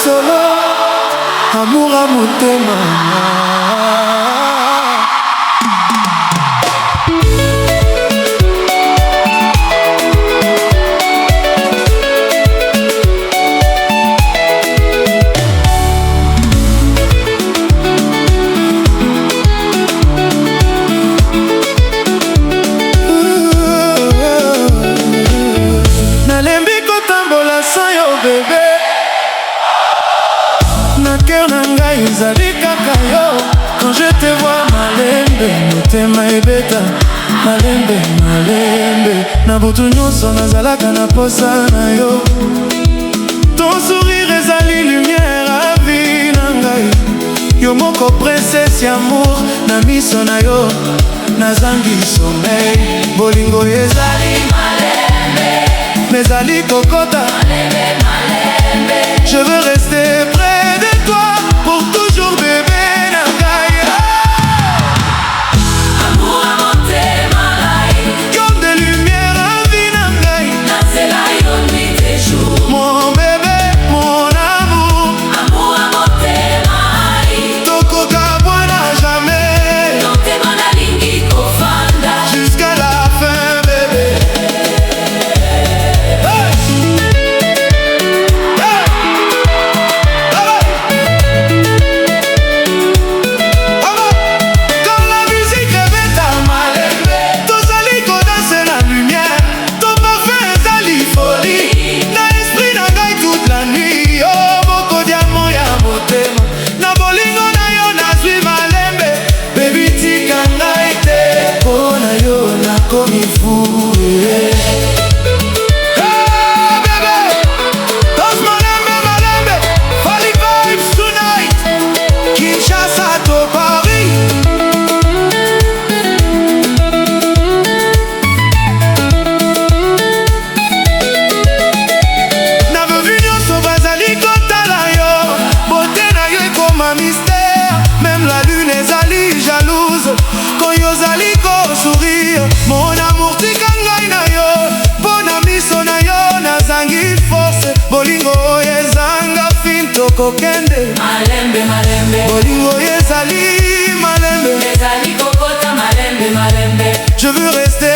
solo, amour à motema. Bébé, na cœur na ngai ezali kaka yo. Quand je te vois malembe, motema ebeta. Malembe, malembe, na butu nyonso nazalaka na posa na yo. Ton sourire ezali lumière à vie na ngai. Yo moko princesse amour, na miso na yo nazangi sommeil. Bolingo ezali malembe, mezali kokota. Je veux rester près de toi pour toujours, bébé nangai. Amour à motema ngai, comme des lumières à vie nangai. nazela yo nuit et jour. Mon bébé, mon amour. Amour à motema ngai, Tokoka bwana jamais. motema nalingi kofanda. Jusqu'à la fin, bébé. Hey! Comme fou, yeah. Hey bébé, danse malembe, malembe. Valley vibes tonight. Kinshasa to Paris. Na vevu nyonso bazali kotala yo. Beauté na yo ekoma mystère. Même la lune ezali jalouse quand yo zali ko sourire. Mon amour tika ngai na yo, pona miso na yo nazangi force. Bolingo ezanga finto kokende. Malembe, malembe, Bolingo ezali malembe. ezali kokota. Malembe, malembe, Je veux rester